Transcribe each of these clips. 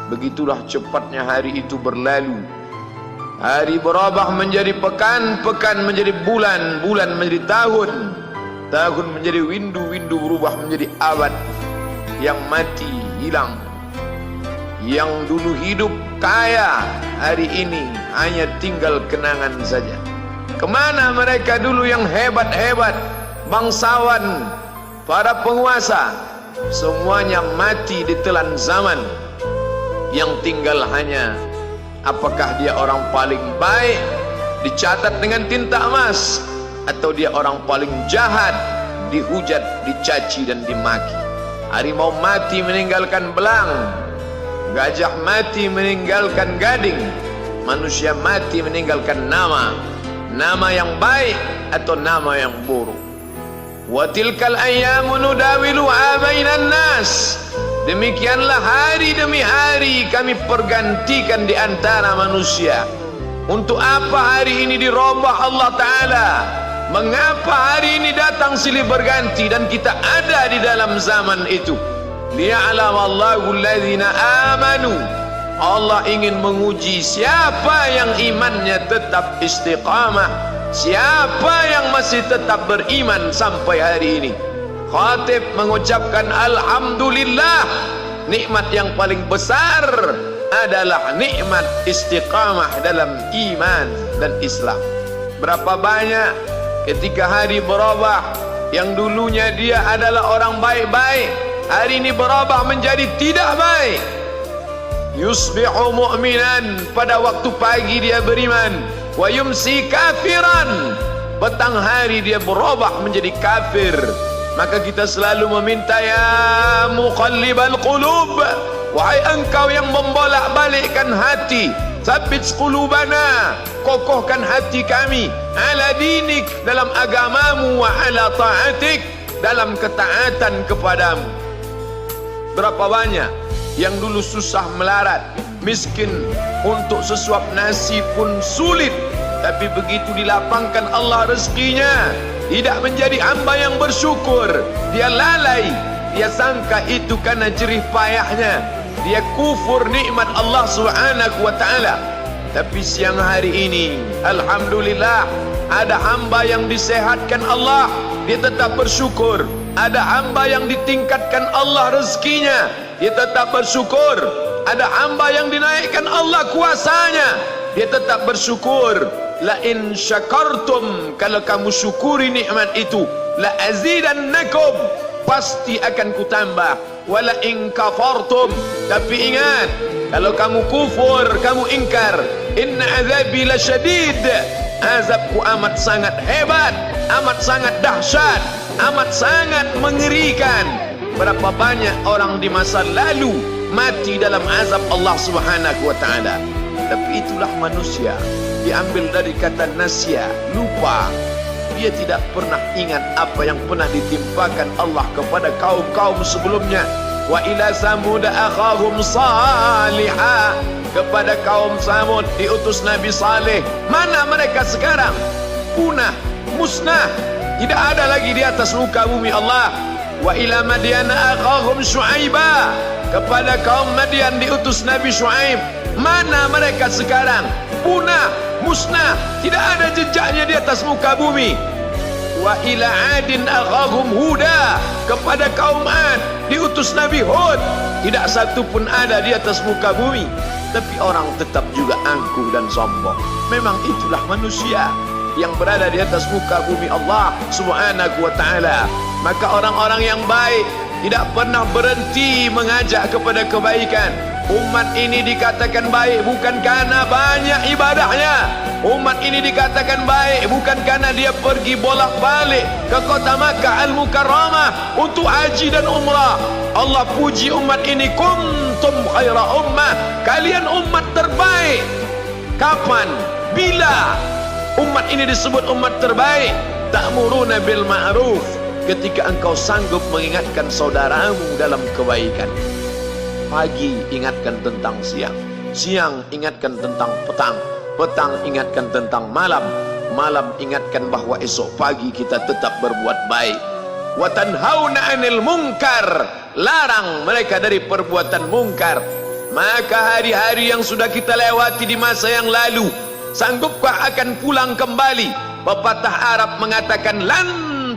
Begitulah cepatnya hari itu berlalu. Hari berubah menjadi pekan, pekan menjadi bulan, bulan menjadi tahun, tahun menjadi windu, windu berubah menjadi abad. Yang mati hilang, yang dulu hidup kaya, hari ini hanya tinggal kenangan saja. Kemana mereka dulu yang hebat-hebat, bangsawan, para penguasa? Semuanya mati ditelan zaman. Yang tinggal hanya apakah dia orang paling baik, dicatat dengan tinta emas, atau dia orang paling jahat, dihujat, dicaci dan dimaki. Harimau mati meninggalkan belang, gajah mati meninggalkan gading, manusia mati meninggalkan nama, nama yang baik atau nama yang buruk. Wa tilkal ayyamu nudawiluha bainan nas. Demikianlah hari demi hari kami pergantikan di antara manusia. Untuk apa hari ini dirubah Allah Ta'ala? Mengapa hari ini datang silih berganti dan kita ada di dalam zaman itu? Liya'lamallahu alladhina amanu. Allah ingin menguji siapa yang imannya tetap istiqamah, siapa yang masih tetap beriman sampai hari ini. Khatib mengucapkan alhamdulillah, nikmat yang paling besar adalah nikmat istiqamah dalam iman dan Islam. Berapa banyak ketika hari berubah, yang dulunya dia adalah orang baik-baik, hari ini berubah menjadi tidak baik. Yusbihu mu'minan, pada waktu pagi dia beriman, wa yumsi kafiran, petang hari dia berubah menjadi kafir. Maka kita selalu meminta, ya muqallibal qulub, wahai engkau yang membolak-balikkan hati, tsabbit qulubana, kokohkan hati kami, ala dinik, dalam agamamu, wa ala ta'atik, dalam ketaatan kepadamu. Berapa banyak yang dulu susah melarat, miskin, untuk sesuap nasi pun sulit, tapi begitu dilapangkan Allah rezekinya, tidak menjadi hamba yang bersyukur. Dia lalai, dia sangka itu karena jerih payahnya, dia kufur nikmat Allah Subhanahu wa ta'ala. Tapi siang hari ini, alhamdulillah, ada hamba yang disehatkan Allah, dia tetap bersyukur. Ada hamba yang ditingkatkan Allah rezekinya, dia tetap bersyukur. Ada hamba yang dinaikkan Allah kuasanya, dia tetap bersyukur. La in syakartum, kalau kamu syukuri nikmat itu, la azidannakum, pasti akan kutambah. Wala in kafartum, tapi ingat, kalau kamu kufur, kamu ingkar, inna azabi lasyadid, azabku amat sangat hebat, amat sangat dahsyat, amat sangat mengerikan. Berapa banyak orang di masa lalu mati dalam azab Allah Subhanahu wa ta'ala. Tapi itulah manusia, diambil dari kata nasya, lupa. Dia tidak pernah ingat apa yang pernah ditimpakan Allah kepada kaum-kaum sebelumnya. Wa ila samud akhahum salihah, kepada kaum Samud diutus Nabi Saleh. Mana mereka sekarang? Punah, musnah, tidak ada lagi di atas muka bumi Allah. Wa ila Madyan akhahum Syuaiba, kepada kaum Madian diutus Nabi Syuaib. Mana mereka sekarang? Punah, musnah, tidak ada jejaknya di atas muka bumi. Wa ila Adin akhahum Huda, kepada kaum Ad diutus Nabi Hud. Tidak satu pun ada di atas muka bumi, tapi orang tetap juga angkuh dan sombong. Memang itulah manusia yang berada di atas muka bumi Allah Subhanahu wa ta'ala. Maka orang-orang yang baik tidak pernah berhenti mengajak kepada kebaikan. Umat ini dikatakan baik bukan karena banyak ibadahnya. Umat ini dikatakan baik bukan karena dia pergi bolak-balik ke kota Makkah Al-Mukarramah untuk haji dan umrah. Allah puji umat ini, kuntum khaira ummah, kalian umat terbaik. Kapan? Bila umat ini disebut umat terbaik? Ta'muruna bil ma'ruf, ketika engkau sanggup mengingatkan saudaramu dalam kebaikan. Pagi ingatkan tentang siang, siang ingatkan tentang petang, petang ingatkan tentang malam, malam ingatkan bahwa esok pagi kita tetap berbuat baik. Wa tanhauna 'anil munkar, larang mereka dari perbuatan mungkar. Maka hari-hari yang sudah kita lewati di masa yang lalu, sanggupkah akan pulang kembali? Pepatah Arab mengatakan, lan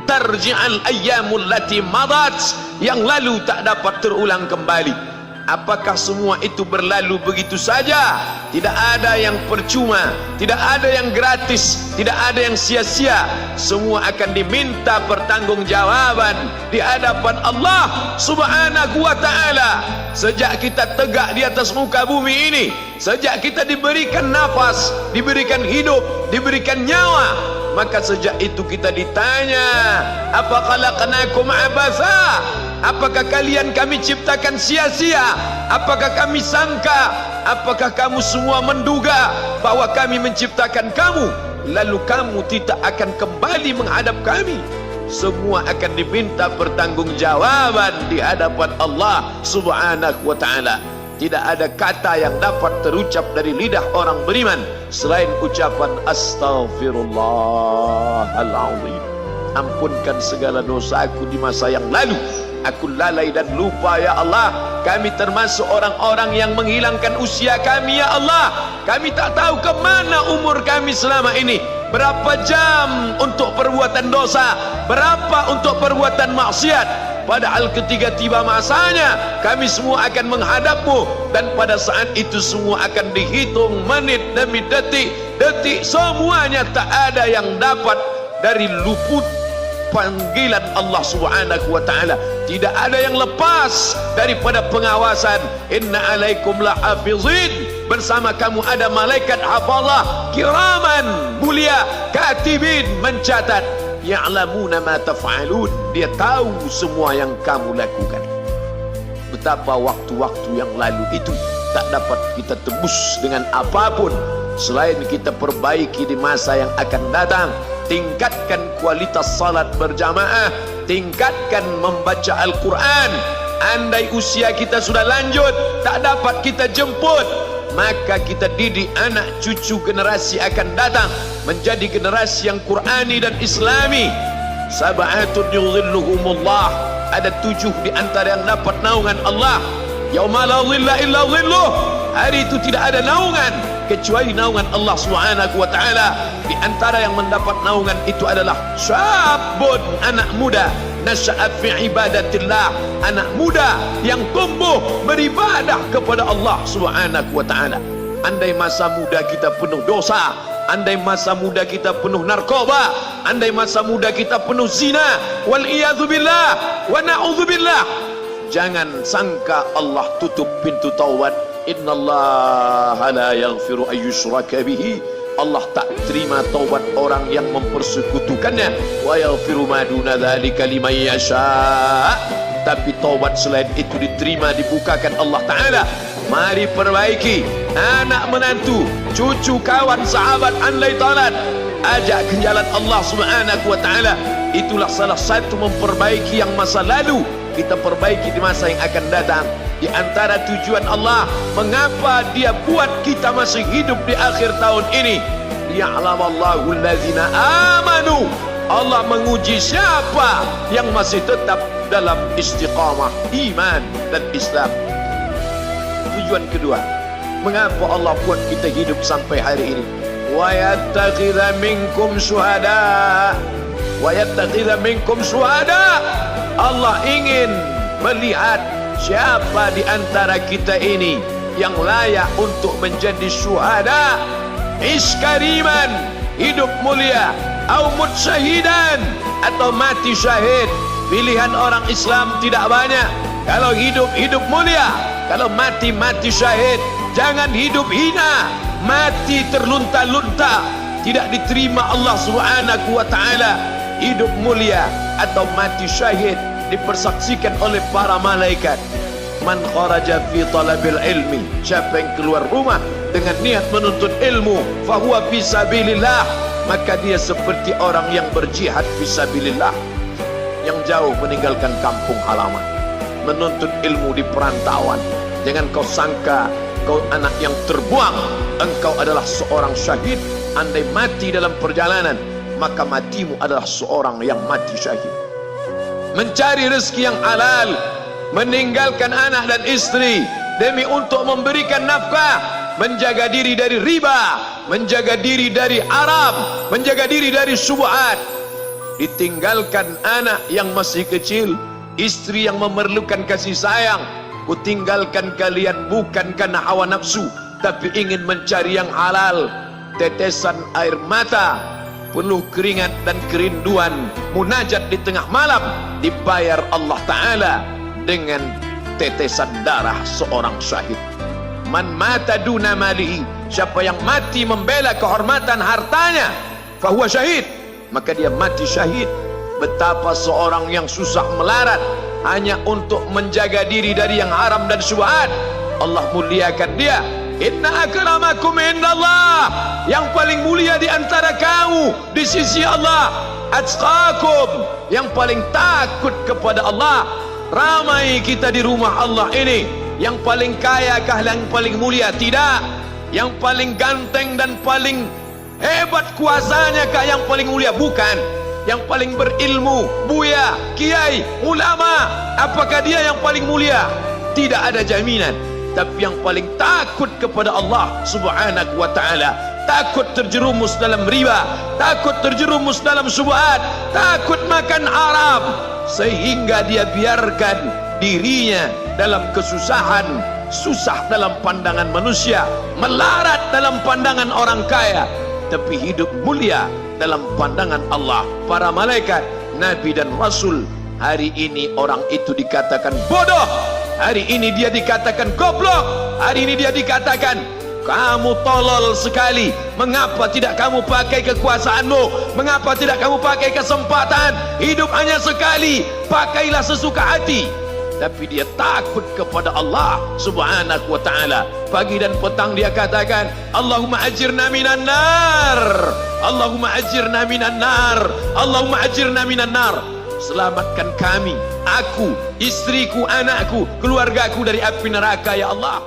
tarji'al ayyamul lati madat, yang lalu tak dapat terulang kembali. Apakah semua itu berlalu begitu saja? Tidak ada yang percuma, tidak ada yang gratis, tidak ada yang sia-sia. Semua akan diminta pertanggungjawaban di hadapan Allah Subhanahu wa ta'ala. Sejak kita tegak di atas muka bumi ini, sejak kita diberikan nafas, diberikan hidup, diberikan nyawa, maka sejak itu kita ditanya, apa khalaqnakum abatha? Apakah kalian kami ciptakan sia-sia? Apakah kami sangka? Apakah kamu semua menduga bahwa kami menciptakan kamu lalu kamu tidak akan kembali menghadap kami? Semua akan diminta pertanggungjawaban di hadapan Allah Subhanahu wa ta'ala. Tidak ada kata yang dapat terucap dari lidah orang beriman selain ucapan astaghfirullahaladzim. Ampunkan segala dosaku di masa yang lalu. Aku lalai dan lupa ya Allah. Kami termasuk orang-orang yang menghilangkan usia kami ya Allah. Kami tak tahu ke mana umur kami selama ini. Berapa jam untuk perbuatan dosa, berapa untuk perbuatan maksiat. Padahal ketika tiba masanya, kami semua akan menghadapmu, dan pada saat itu semua akan dihitung menit demi detik. Detik semuanya tak ada yang dapat dari luput panggilan Allah Subhanahu wa ta'ala. Tidak ada yang lepas daripada pengawasan. Inna alaikum lahafizin, bersama kamu ada malaikat hafazah kiraman mulia, katibin mencatat, ya'lamuna ma taf'alun, dia tahu semua yang kamu lakukan. Betapa waktu-waktu yang lalu itu tak dapat kita tebus dengan apapun selain kita perbaiki di masa yang akan datang. Tingkatkan kualitas salat berjamaah, tingkatkan membaca Al-Quran. Andai usia kita sudah lanjut, tak dapat kita jemput, maka kita didik anak cucu generasi akan datang menjadi generasi yang Qurani dan Islami. Sab'atun yudhilluhumullah, ada 7 di antara yang dapat naungan Allah. Yauma la dhilla illa dhilluh, hari itu tidak ada naungan kecuali naungan Allah Subhanahu wa ta'ala. Di antara yang mendapat naungan itu adalah syabun, anak muda, nasya'at fi ibadatillah, anak muda yang tumbuh beribadah kepada Allah Subhanahu wa ta'ala. Andai masa muda kita penuh dosa, andai masa muda kita penuh narkoba, andai masa muda kita penuh zina, wal iyadzu billah wa na'udzu billah, jangan sangka Allah tutup pintu taubat. Innallaha la yaghfiru ayyushraka bihi, Allah tak terima taubat orang yang mempersekutukannya. Wa yaghfiru ma duna dzalika liman yasha, tapi taubat selain itu diterima, dibukakan Allah Ta'ala. Mari perbaiki anak menantu, cucu, kawan, sahabat, andai talat, ajak ke jalan Allah Subhanahu wa ta'ala. Itulah salah satu memperbaiki yang masa lalu, kita perbaiki di masa yang akan datang. Di antara tujuan Allah mengapa dia buat kita masih hidup di akhir tahun ini, liya'lamallahu allazina amanu, Allah menguji siapa yang masih tetap dalam istiqamah iman dan Islam. Tujuan kedua, mengapa Allah buat kita hidup sampai hari ini? Wa yattakhidha minkum syuhada, wa yattakhidha minkum syuhada, Allah ingin melihat siapa di antara kita ini yang layak untuk menjadi syuhada. Iskariman, hidup mulia, au mutsyahidan, atau mati syahid. Pilihan orang Islam tidak banyak. Kalau hidup, hidup mulia. Kalau mati, mati syahid. Jangan hidup hina, mati terlunta-lunta, tidak diterima Allah Subhanahu wa ta'ala. Hidup mulia atau mati syahid dipersaksikan oleh para malaikat. Man kharaja fi talabil ilmi, siapa yang keluar rumah dengan niat menuntut ilmu, fahuwa fi sabilillah, maka dia seperti orang yang berjihad fi sabilillah, yang jauh meninggalkan kampung halaman, menuntut ilmu di perantauan. Jangan kau sangka kau anak yang terbuang, engkau adalah seorang syahid. Andai mati dalam perjalanan, maka matimu adalah seorang yang mati syahid. Mencari rezeki yang halal, meninggalkan anak dan istri demi untuk memberikan nafkah, menjaga diri dari riba, menjaga diri dari haram, menjaga diri dari syubhat. Ditinggalkan anak yang masih kecil, istri yang memerlukan kasih sayang. Kutinggalkan kalian bukan karena hawa nafsu, tapi ingin mencari yang halal. Tetesan air mata, penuh keringat dan kerinduan, munajat di tengah malam, dibayar Allah Ta'ala dengan tetesan darah seorang syahid. Man mata duna malihi, siapa yang mati membela kehormatan hartanya, fahuwa syahid, maka dia mati syahid. Betapa seorang yang susah melarat hanya untuk menjaga diri dari yang haram dan syubhat, Allah muliakan dia. Inna akramakum indallah, yang paling mulia di antara kamu di sisi Allah, atqakum, yang paling takut kepada Allah. Ramai kita di rumah Allah ini, yang paling kaya kah yang paling mulia? Tidak. Yang paling ganteng dan paling hebat kuasanya kah yang paling mulia? Bukan. Yang paling berilmu, buya, kiai, ulama, apakah dia yang paling mulia? Tidak ada jaminan. Tapi yang paling takut kepada Allah Subhanahu wa ta'ala, takut terjerumus dalam riba, takut terjerumus dalam syubhat, takut makan haram, sehingga dia biarkan dirinya dalam kesusahan, susah dalam pandangan manusia, melarat dalam pandangan orang kaya, tapi hidup mulia dalam pandangan Allah, para malaikat, nabi dan rasul. Hari ini orang itu dikatakan bodoh, hari ini dia dikatakan goblok, hari ini dia dikatakan kamu tolol sekali. Mengapa tidak kamu pakai kekuasaanmu? Mengapa tidak kamu pakai kesempatan? Hidup hanya sekali, pakailah sesuka hati. Tapi dia takut kepada Allah Subhanahu wa ta'ala. Pagi dan petang dia katakan, Allahumma ajirna minan nar, Allahumma ajirna minan nar, Allahumma ajirna minan nar. Selamatkan kami, aku, istriku, anakku, keluargaku dari api neraka ya Allah.